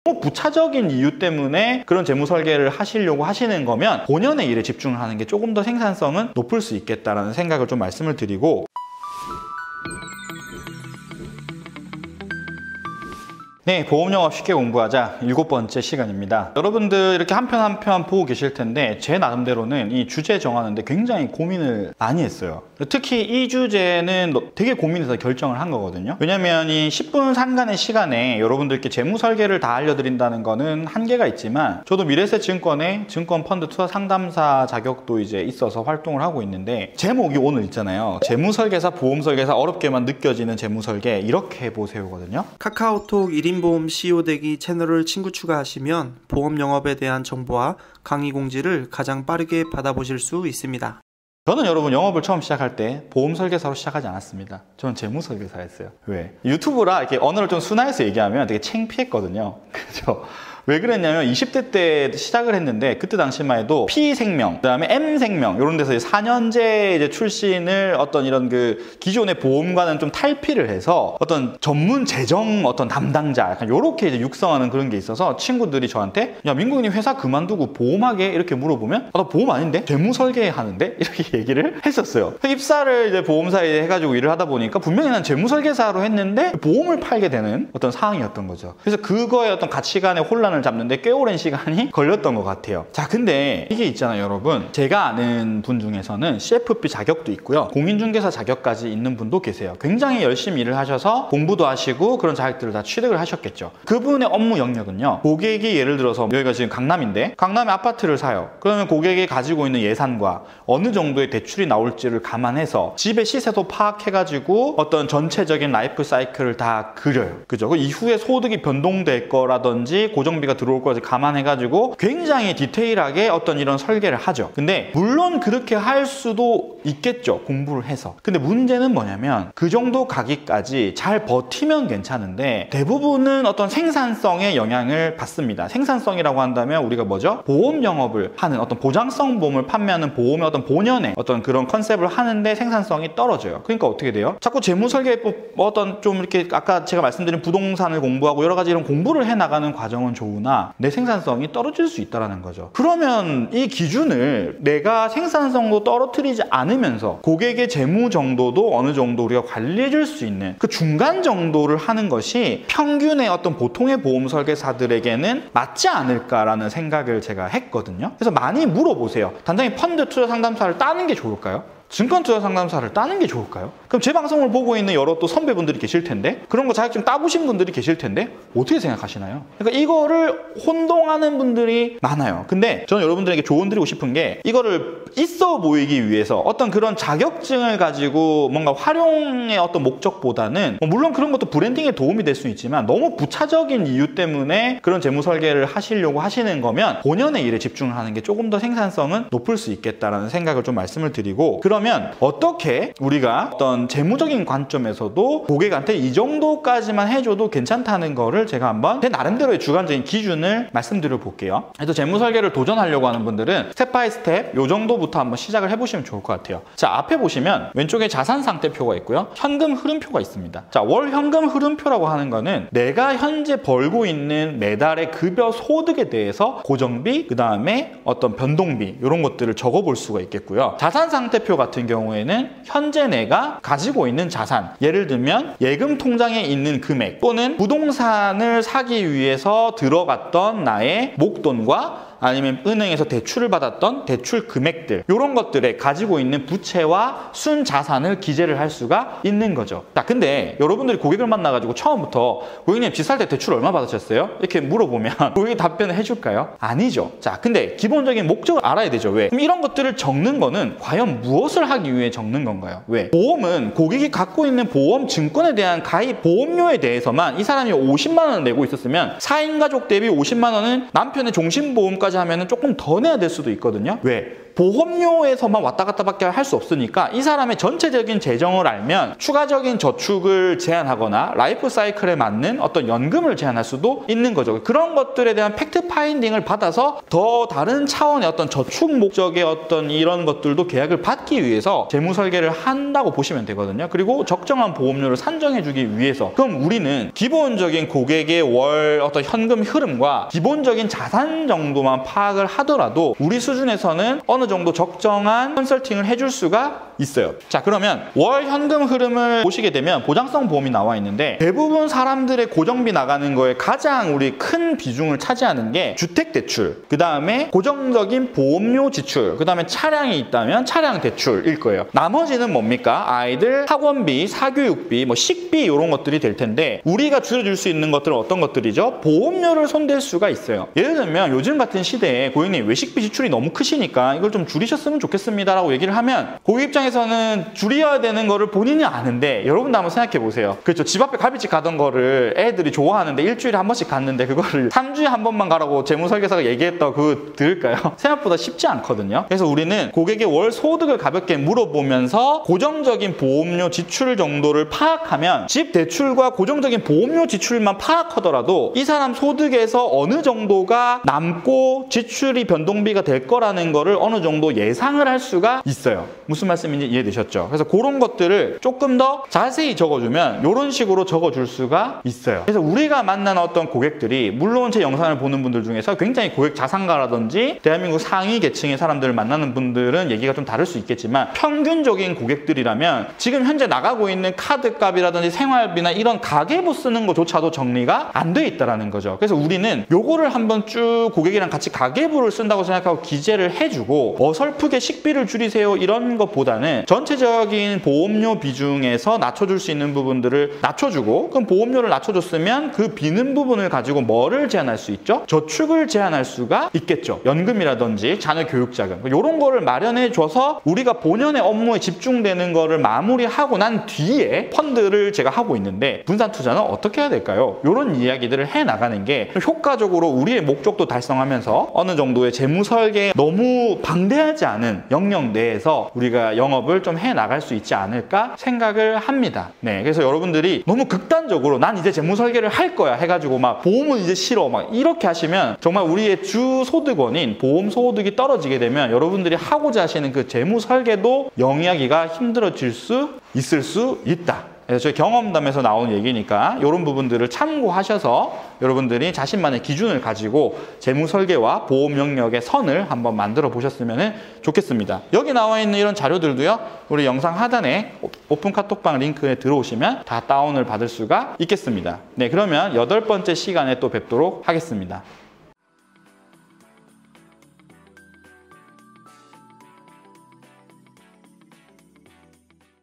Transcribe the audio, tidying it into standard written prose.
너무 부차적인 이유 때문에 그런 재무 설계를 하시려고 하시는 거면 본연의 일에 집중을 하는 게 조금 더 생산성은 높을 수 있겠다라는 생각을 좀 말씀을 드리고, 네, 보험 영업 쉽게 공부하자 7번째 시간입니다. 여러분들 이렇게 한 편 한 편 보고 계실 텐데 제 나름대로는 이 주제 정하는데 굉장히 고민을 많이 했어요. 특히 이 주제는 되게 고민해서 결정을 한 거거든요. 왜냐면 이 10분 상간의 시간에 여러분들께 재무 설계를 다 알려드린다는 거는 한계가 있지만, 저도 미래에셋증권의 증권 펀드 투자 상담사 자격도 이제 있어서 활동을 하고 있는데, 제목이 오늘 있잖아요. 재무 설계사, 보험 설계사 어렵게만 느껴지는 재무 설계, 이렇게 해보세요거든요. 카카오톡 1인 보험 CEO 되기 채널을 친구 추가하시면 보험 영업에 대한 정보와 강의 공지를 가장 빠르게 받아보실 수 있습니다. 저는 여러분 영업을 처음 시작할 때 보험 설계사로 시작하지 않았습니다. 저는 재무 설계사였어요. 왜? 유튜브라 이렇게 언어를 좀 순화해서 얘기하면 되게 창피했거든요. 그죠? 왜 그랬냐면 20대 때 시작을 했는데, 그때 당시만 해도 P생명, 그 다음에 M생명 이런 데서 4년제 이제 출신을 어떤 이런 그 기존의 보험과는 좀 탈피를 해서 어떤 전문 재정 어떤 담당자 약간 요렇게 이제 육성하는 그런 게 있어서, 친구들이 저한테 야, 민국이님 회사 그만두고 보험하게? 이렇게 물어보면 나 보험 아닌데? 재무 설계 하는데? 이렇게 얘기를 했었어요. 입사를 이제 보험사에 해가지고 일을 하다 보니까 분명히 난 재무 설계사로 했는데 보험을 팔게 되는 어떤 상황이었던 거죠. 그래서 그거의 어떤 가치관의 혼란을 잡는데 꽤 오랜 시간이 걸렸던 것 같아요. 자, 근데 이게 있잖아요, 여러분. 제가 아는 분 중에서는 CFP 자격도 있고요, 공인중개사 자격까지 있는 분도 계세요. 굉장히 열심히 일을 하셔서 공부도 하시고 그런 자격들을 다 취득을 하셨겠죠. 그분의 업무 영역은요, 고객이 예를 들어서 여기가 지금 강남인데 강남에 아파트를 사요. 그러면 고객이 가지고 있는 예산과 어느 정도의 대출이 나올지를 감안해서 집의 시세도 파악해가지고 어떤 전체적인 라이프 사이클을 다 그려요. 그죠? 그 이후에 소득이 변동될 거라든지 고정비가 들어올 거지 감안해가지고 굉장히 디테일하게 어떤 이런 설계를 하죠. 근데 물론 그렇게 할 수도 있겠죠, 공부를 해서. 근데 문제는 뭐냐면 그 정도 가기까지 잘 버티면 괜찮은데 대부분은 어떤 생산성에 영향을 받습니다. 생산성이라고 한다면 우리가 뭐죠? 보험 영업을 하는 어떤 보장성 보험을 판매하는 보험의 어떤 본연의 어떤 그런 컨셉을 하는데 생산성이 떨어져요. 그러니까 어떻게 돼요? 자꾸 재무 설계 어떤 좀 이렇게 아까 제가 말씀드린 부동산을 공부하고 여러 가지 이런 공부를 해나가는 과정은 좋으나 내 생산성이 떨어질 수 있다는 거죠. 그러면 이 기준을 내가 생산성도 떨어뜨리지 않으면서 고객의 재무 정도도 어느 정도 우리가 관리해 줄 수 있는 그 중간 정도를 하는 것이 평균의 어떤 보통의 보험 설계사들에게는 맞지 않을까라는 생각을 제가 했거든요. 그래서 많이 물어보세요. 단장님, 펀드 투자 상담사를 따는 게 좋을까요? 증권 투자 상담사를 따는 게 좋을까요? 그럼 제 방송을 보고 있는 여러 또 선배분들이 계실 텐데, 그런 거 자격증 따보신 분들이 계실 텐데 어떻게 생각하시나요? 그러니까 이거를 혼동하는 분들이 많아요. 근데 저는 여러분들에게 조언 드리고 싶은 게, 이거를 있어 보이기 위해서 어떤 그런 자격증을 가지고 뭔가 활용의 어떤 목적보다는 물론 그런 것도 브랜딩에 도움이 될 수 있지만 너무 부차적인 이유 때문에 그런 재무 설계를 하시려고 하시는 거면 본연의 일에 집중을 하는 게 조금 더 생산성은 높을 수 있겠다라는 생각을 좀 말씀을 드리고, 그러면 어떻게 우리가 어떤 재무적인 관점에서도 고객한테 이 정도까지만 해줘도 괜찮다는 거를 제가 한번 제 나름대로의 주관적인 기준을 말씀드려 볼게요. 그래서 재무 설계를 도전하려고 하는 분들은 스텝 바이 스텝 요 정도부터 한번 시작을 해보시면 좋을 것 같아요. 자, 앞에 보시면 왼쪽에 자산 상태표가 있고요, 현금 흐름표가 있습니다. 자, 월 현금 흐름표라고 하는 거는 내가 현재 벌고 있는 매달의 급여 소득에 대해서 고정비, 그 다음에 어떤 변동비 이런 것들을 적어볼 수가 있겠고요. 자산 상태표 같은 경우에는 현재 내가 가지고 있는 자산, 예를 들면 예금 통장에 있는 금액 또는 부동산을 사기 위해서 들어갔던 나의 목돈과 아니면 은행에서 대출을 받았던 대출 금액들, 이런 것들에 가지고 있는 부채와 순자산을 기재를 할 수가 있는 거죠. 자, 근데 여러분들이 고객을 만나가지고 처음부터 고객님 집 살 때 대출 얼마 받으셨어요? 이렇게 물어보면 고객이 답변을 해줄까요? 아니죠. 자, 근데 기본적인 목적을 알아야 되죠. 왜? 그럼 이런 것들을 적는 거는 과연 무엇을 하기 위해 적는 건가요? 왜? 보험은 고객이 갖고 있는 보험 증권에 대한 가입 보험료에 대해서만 이 사람이 50만 원을 내고 있었으면 4인 가족 대비 50만 원은 남편의 종신보험까지 하면 조금 더 내야 될 수도 있거든요. 왜? 보험료에서만 왔다 갔다밖에 할 수 없으니까 이 사람의 전체적인 재정을 알면 추가적인 저축을 제한하거나 라이프 사이클에 맞는 어떤 연금을 제한할 수도 있는 거죠. 그런 것들에 대한 팩트 파인딩을 받아서 더 다른 차원의 어떤 저축 목적의 어떤 이런 것들도 계약을 받기 위해서 재무 설계를 한다고 보시면 되거든요. 그리고 적정한 보험료를 산정해주기 위해서, 그럼 우리는 기본적인 고객의 월 어떤 현금 흐름과 기본적인 자산 정도만 파악을 하더라도 우리 수준에서는 어느 정도 적정한 컨설팅을 해줄 수가 있어요. 자, 그러면 월 현금 흐름을 보시게 되면 보장성 보험이 나와 있는데, 대부분 사람들의 고정비 나가는 거에 가장 우리 큰 비중을 차지하는 게 주택대출, 그 다음에 고정적인 보험료 지출, 그 다음에 차량이 있다면 차량 대출일 거예요. 나머지는 뭡니까? 아이들 학원비, 사교육비, 뭐 식비 이런 것들이 될 텐데, 우리가 줄여줄 수 있는 것들은 어떤 것들이죠? 보험료를 손댈 수가 있어요. 예를 들면 요즘 같은 시대에 고객님 외식비 지출이 너무 크시니까 이걸 좀 줄이셨으면 좋겠습니다 라고 얘기를 하면 고객 입장에서는 줄여야 되는 거를 본인이 아는데, 여러분도 한번 생각해 보세요. 그렇죠. 집 앞에 갈비집 가던 거를 애들이 좋아하는데 일주일에 한 번씩 갔는데 그거를 3주에 한 번만 가라고 재무설계사가 얘기했다, 그거 들을까요? 생각보다 쉽지 않거든요. 그래서 우리는 고객의 월 소득을 가볍게 물어보면서 고정적인 보험료 지출 정도를 파악하면, 집 대출과 고정적인 보험료 지출만 파악하더라도 이 사람 소득에서 어느 정도가 남고 지출이 변동비가 될 거라는 거를 어느 정도 예상을 할 수가 있어요. 무슨 말씀인지 이해되셨죠? 그래서 그런 것들을 조금 더 자세히 적어주면 이런 식으로 적어줄 수가 있어요. 그래서 우리가 만나는 어떤 고객들이, 물론 제 영상을 보는 분들 중에서 굉장히 고객 자산가라든지 대한민국 상위 계층의 사람들을 만나는 분들은 얘기가 좀 다를 수 있겠지만, 평균적인 고객들이라면 지금 현재 나가고 있는 카드값이라든지 생활비나 이런 가계부 쓰는 것조차도 정리가 안 돼 있다는 거죠. 그래서 우리는 요거를 한번 쭉 고객이랑 같이 가계부를 쓴다고 생각하고 기재를 해주고, 어설프게 식비를 줄이세요 이런 것보다는 전체적인 보험료 비중에서 낮춰줄 수 있는 부분들을 낮춰주고, 그럼 보험료를 낮춰줬으면 그 비는 부분을 가지고 뭐를 제한할 수 있죠? 저축을 제한할 수가 있겠죠. 연금이라든지 자녀 교육자금, 이런 거를 마련해줘서 우리가 본연의 업무에 집중되는 거를 마무리하고 난 뒤에 펀드를 제가 하고 있는데, 분산 투자는 어떻게 해야 될까요? 이런 이야기들을 해나가는 게 효과적으로 우리의 목적도 달성하면서 어느 정도의 재무 설계에 너무 방대하지 않은 영역 내에서 우리가 영업을 좀 해나갈 수 있지 않을까 생각을 합니다. 네, 그래서 여러분들이 너무 극단적으로 난 이제 재무 설계를 할 거야 해가지고 막 보험은 이제 싫어 막 이렇게 하시면 정말 우리의 주 소득원인 보험 소득이 떨어지게 되면 여러분들이 하고자 하시는 그 재무 설계도 영위하기가 힘들어질 수 있을 수 있다. 그래서 저희 경험담에서 나온 얘기니까 이런 부분들을 참고하셔서 여러분들이 자신만의 기준을 가지고 재무 설계와 보험 영역의 선을 한번 만들어 보셨으면 좋겠습니다. 여기 나와 있는 이런 자료들도요, 우리 영상 하단에 오픈 카톡방 링크에 들어오시면 다 다운을 받을 수가 있겠습니다. 네, 그러면 8번째 시간에 또 뵙도록 하겠습니다.